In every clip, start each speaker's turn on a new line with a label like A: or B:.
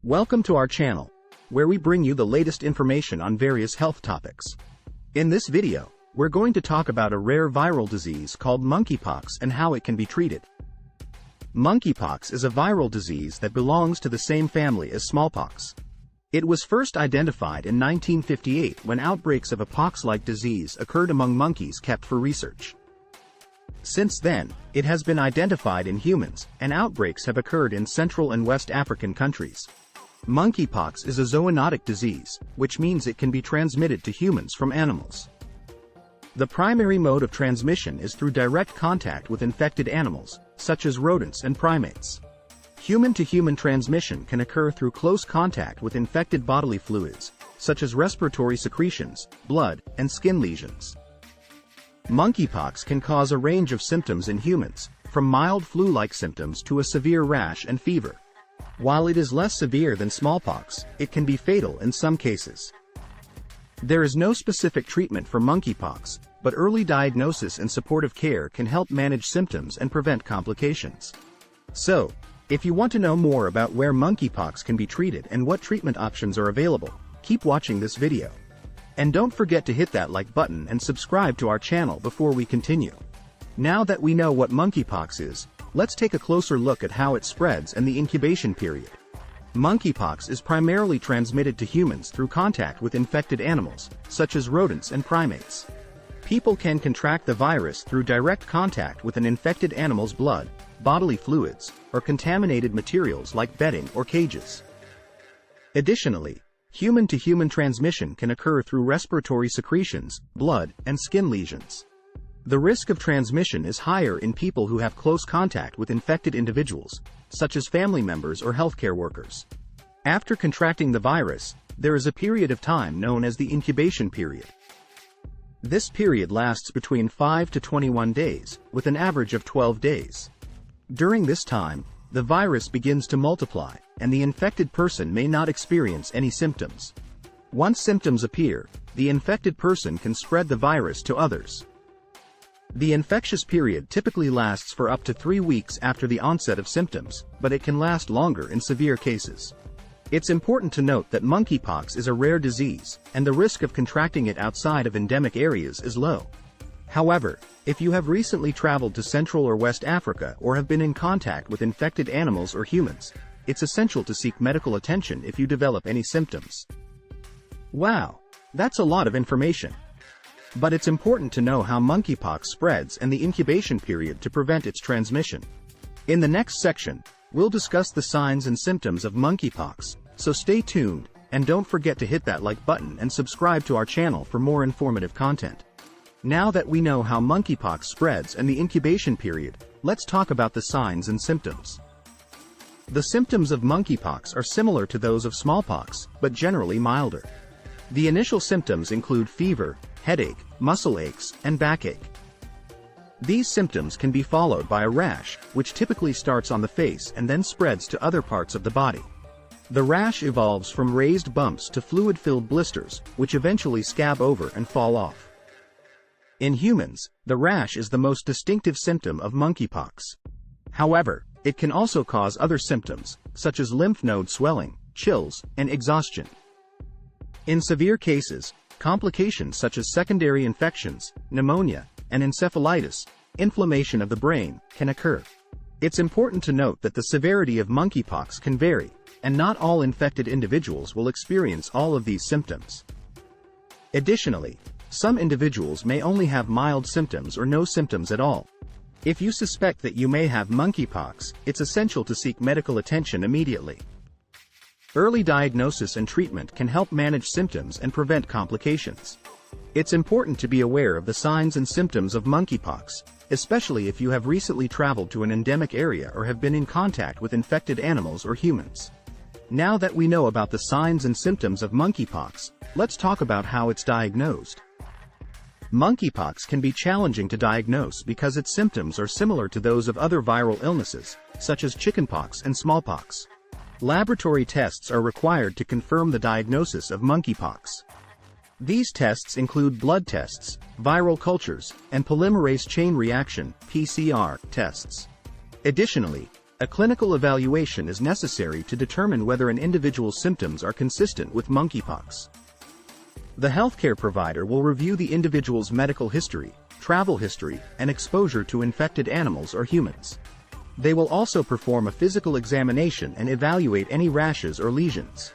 A: Welcome to our channel, where we bring you the latest information on various health topics. In this video, we're going to talk about a rare viral disease called monkeypox and how it can be treated. Monkeypox is a viral disease that belongs to the same family as smallpox. It was first identified in 1958 when outbreaks of a pox-like disease occurred among monkeys kept for research. Since then, it has been identified in humans, and outbreaks have occurred in Central and West African countries. Monkeypox is a zoonotic disease, which means it can be transmitted to humans from animals. The primary mode of transmission is through direct contact with infected animals, such as rodents and primates. Human-to-human transmission can occur through close contact with infected bodily fluids, such as respiratory secretions, blood, and skin lesions. Monkeypox can cause a range of symptoms in humans, from mild flu-like symptoms to a severe rash and fever. While it is less severe than smallpox, it can be fatal in some cases. There is no specific treatment for monkeypox, but early diagnosis and supportive care can help manage symptoms and prevent complications. So, if you want to know more about where monkeypox can be treated and what treatment options are available, keep watching this video. And don't forget to hit that like button and subscribe to our channel before we continue. Now that we know what monkeypox is, let's take a closer look at how it spreads and the incubation period. Monkeypox is primarily transmitted to humans through contact with infected animals, such as rodents and primates. People can contract the virus through direct contact with an infected animal's blood, bodily fluids, or contaminated materials like bedding or cages. Additionally, human-to-human transmission can occur through respiratory secretions, blood, and skin lesions. The risk of transmission is higher in people who have close contact with infected individuals, such as family members or healthcare workers. After contracting the virus, there is a period of time known as the incubation period. This period lasts between 5 to 21 days, with an average of 12 days. During this time, the virus begins to multiply, and the infected person may not experience any symptoms. Once symptoms appear, the infected person can spread the virus to others. The infectious period typically lasts for up to 3 weeks after the onset of symptoms, but it can last longer in severe cases. It's important to note that monkeypox is a rare disease, and the risk of contracting it outside of endemic areas is low. However, if you have recently traveled to Central or West Africa or have been in contact with infected animals or humans, it's essential to seek medical attention if you develop any symptoms. Wow, that's a lot of information. But it's important to know how monkeypox spreads and the incubation period to prevent its transmission. In the next section, we'll discuss the signs and symptoms of monkeypox, so stay tuned, and don't forget to hit that like button and subscribe to our channel for more informative content. Now that we know how monkeypox spreads and the incubation period, let's talk about the signs and symptoms. The symptoms of monkeypox are similar to those of smallpox, but generally milder. The initial symptoms include fever, headache, muscle aches, and backache. These symptoms can be followed by a rash, which typically starts on the face and then spreads to other parts of the body. The rash evolves from raised bumps to fluid-filled blisters, which eventually scab over and fall off. In humans, the rash is the most distinctive symptom of monkeypox. However, it can also cause other symptoms, such as lymph node swelling, chills, and exhaustion. In severe cases, complications such as secondary infections, pneumonia, and encephalitis, inflammation of the brain, can occur. It's important to note that the severity of monkeypox can vary, and not all infected individuals will experience all of these symptoms. Additionally, some individuals may only have mild symptoms or no symptoms at all. If you suspect that you may have monkeypox, it's essential to seek medical attention immediately. Early diagnosis and treatment can help manage symptoms and prevent complications. It's important to be aware of the signs and symptoms of monkeypox, especially if you have recently traveled to an endemic area or have been in contact with infected animals or humans. Now that we know about the signs and symptoms of monkeypox, let's talk about how it's diagnosed. Monkeypox can be challenging to diagnose because its symptoms are similar to those of other viral illnesses, such as chickenpox and smallpox. Laboratory tests are required to confirm the diagnosis of monkeypox. These tests include blood tests, viral cultures, and polymerase chain reaction (PCR) tests. Additionally, A clinical evaluation is necessary to determine whether an individual's symptoms are consistent with monkeypox. The healthcare provider will review the individual's medical history, travel history, and exposure to infected animals or humans. They will also perform a physical examination and evaluate any rashes or lesions.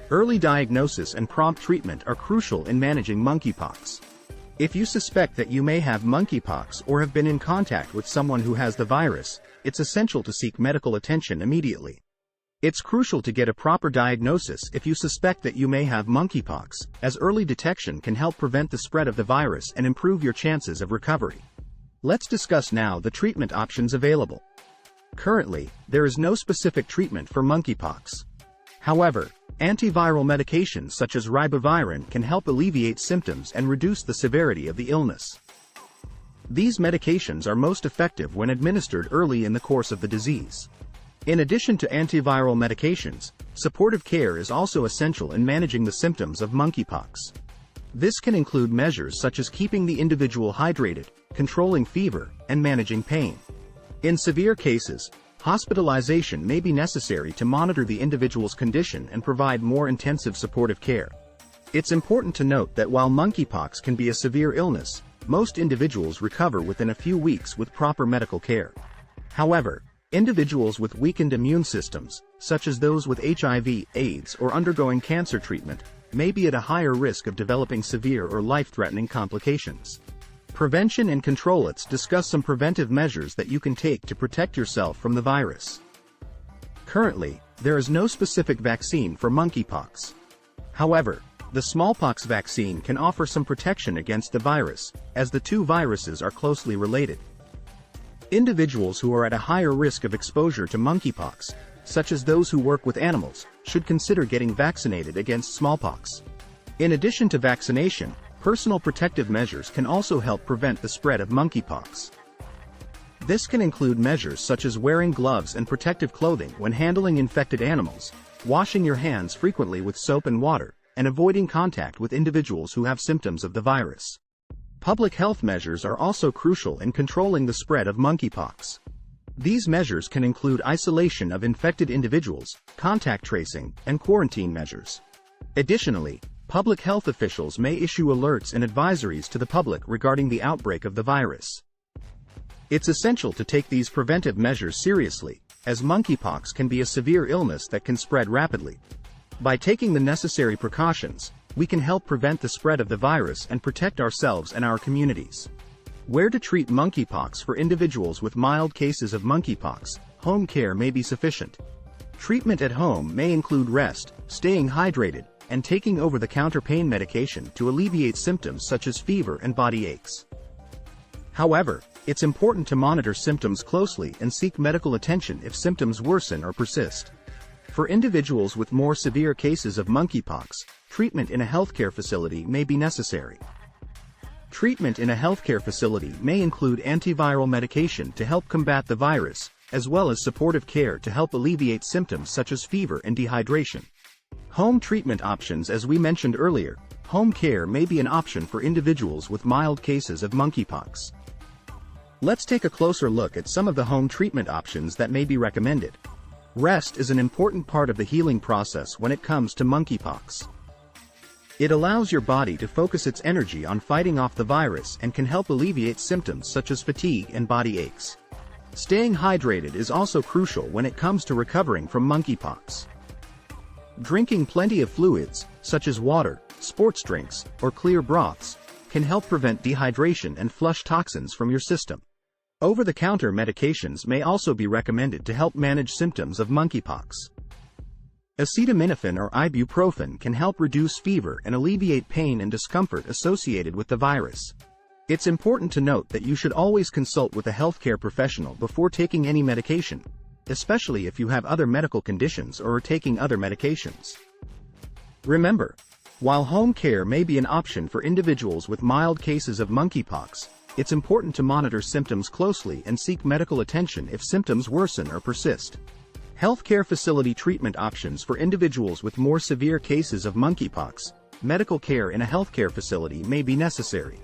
A: Early diagnosis and prompt treatment are crucial in managing monkeypox. If you suspect that you may have monkeypox or have been in contact with someone who has the virus, it's essential to seek medical attention immediately. It's crucial to get a proper diagnosis if you suspect that you may have monkeypox, as early detection can help prevent the spread of the virus and improve your chances of recovery. Let's discuss now the treatment options available. Currently, there is no specific treatment for monkeypox. However, antiviral medications such as ribavirin can help alleviate symptoms and reduce the severity of the illness. These medications are most effective when administered early in the course of the disease. In addition to antiviral medications, supportive care is also essential in managing the symptoms of monkeypox. This can include measures such as keeping the individual hydrated, controlling fever, and managing pain. In severe cases, hospitalization may be necessary to monitor the individual's condition and provide more intensive supportive care. It's important to note that while monkeypox can be a severe illness, most individuals recover within a few weeks with proper medical care. However, individuals with weakened immune systems, such as those with HIV, AIDS, or undergoing cancer treatment, may be at a higher risk of developing severe or life-threatening complications. Prevention and control. Let's discuss some preventive measures that you can take to protect yourself from the virus. Currently, there is no specific vaccine for monkeypox. However, the smallpox vaccine can offer some protection against the virus, as the two viruses are closely related. Individuals who are at a higher risk of exposure to monkeypox, such as those who work with animals, should consider getting vaccinated against smallpox. In addition to vaccination, personal protective measures can also help prevent the spread of monkeypox. This can include measures such as wearing gloves and protective clothing when handling infected animals, washing your hands frequently with soap and water, and avoiding contact with individuals who have symptoms of the virus. Public health measures are also crucial in controlling the spread of monkeypox. These measures can include isolation of infected individuals, contact tracing, and quarantine measures. Additionally, public health officials may issue alerts and advisories to the public regarding the outbreak of the virus. It's essential to take these preventive measures seriously, as monkeypox can be a severe illness that can spread rapidly. By taking the necessary precautions, we can help prevent the spread of the virus and protect ourselves and our communities. Where to treat monkeypox? For individuals with mild cases of monkeypox, home care may be sufficient. Treatment at home may include rest, staying hydrated, and taking over-the-counter pain medication to alleviate symptoms such as fever and body aches. However, it's important to monitor symptoms closely and seek medical attention if symptoms worsen or persist. For individuals with more severe cases of monkeypox, treatment in a healthcare facility may be necessary. Treatment in a healthcare facility may include antiviral medication to help combat the virus, as well as supportive care to help alleviate symptoms such as fever and dehydration. Home treatment options. As we mentioned earlier, home care may be an option for individuals with mild cases of monkeypox. Let's take a closer look at some of the home treatment options that may be recommended. Rest is an important part of the healing process when it comes to monkeypox. It allows your body to focus its energy on fighting off the virus and can help alleviate symptoms such as fatigue and body aches. Staying hydrated is also crucial when it comes to recovering from monkeypox. Drinking plenty of fluids, such as water, sports drinks, or clear broths, can help prevent dehydration and flush toxins from your system. Over-the-counter medications may also be recommended to help manage symptoms of monkeypox. Acetaminophen or ibuprofen can help reduce fever and alleviate pain and discomfort associated with the virus. It's important to note that you should always consult with a healthcare professional before taking any medication, especially if you have other medical conditions or are taking other medications. Remember, while home care may be an option for individuals with mild cases of monkeypox, it's important to monitor symptoms closely and seek medical attention if symptoms worsen or persist. Healthcare facility treatment options for individuals with more severe cases of monkeypox. Medical care in a healthcare facility may be necessary.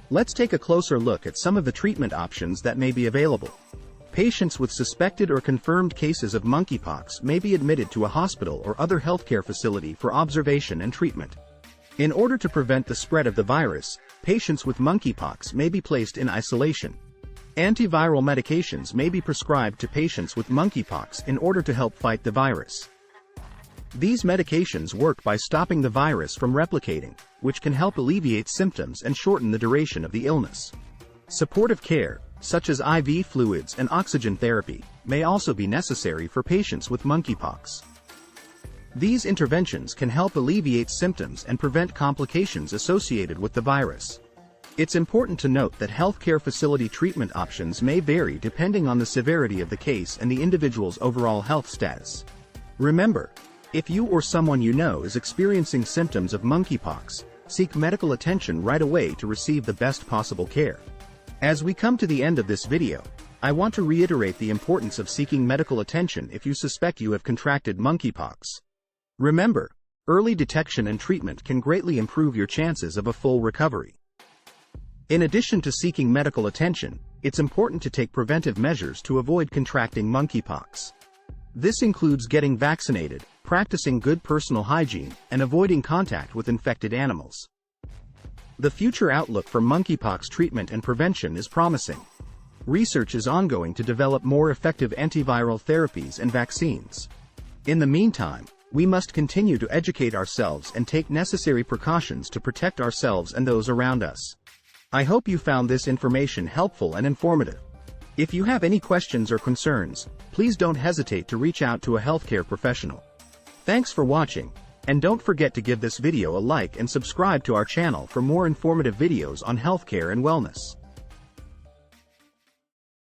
A: Let's take a closer look at some of the treatment options that may be available. Patients with suspected or confirmed cases of monkeypox may be admitted to a hospital or other healthcare facility for observation and treatment. In order to prevent the spread of the virus, patients with monkeypox may be placed in isolation. Antiviral medications may be prescribed to patients with monkeypox in order to help fight the virus. These medications work by stopping the virus from replicating, which can help alleviate symptoms and shorten the duration of the illness. Supportive care, such as IV fluids and oxygen therapy, may also be necessary for patients with monkeypox. These interventions can help alleviate symptoms and prevent complications associated with the virus. It's important to note that healthcare facility treatment options may vary depending on the severity of the case and the individual's overall health status. Remember, if you or someone you know is experiencing symptoms of monkeypox, seek medical attention right away to receive the best possible care. As we come to the end of this video, I want to reiterate the importance of seeking medical attention if you suspect you have contracted monkeypox. Remember, early detection and treatment can greatly improve your chances of a full recovery. In addition to seeking medical attention, it's important to take preventive measures to avoid contracting monkeypox. This includes getting vaccinated, practicing good personal hygiene, and avoiding contact with infected animals. The future outlook for monkeypox treatment and prevention is promising. Research is ongoing to develop more effective antiviral therapies and vaccines. In the meantime, we must continue to educate ourselves and take necessary precautions to protect ourselves and those around us. I hope you found this information helpful and informative. If you have any questions or concerns, please don't hesitate to reach out to a healthcare professional. Thanks for watching, and don't forget to give this video a like and subscribe to our channel for more informative videos on healthcare and wellness.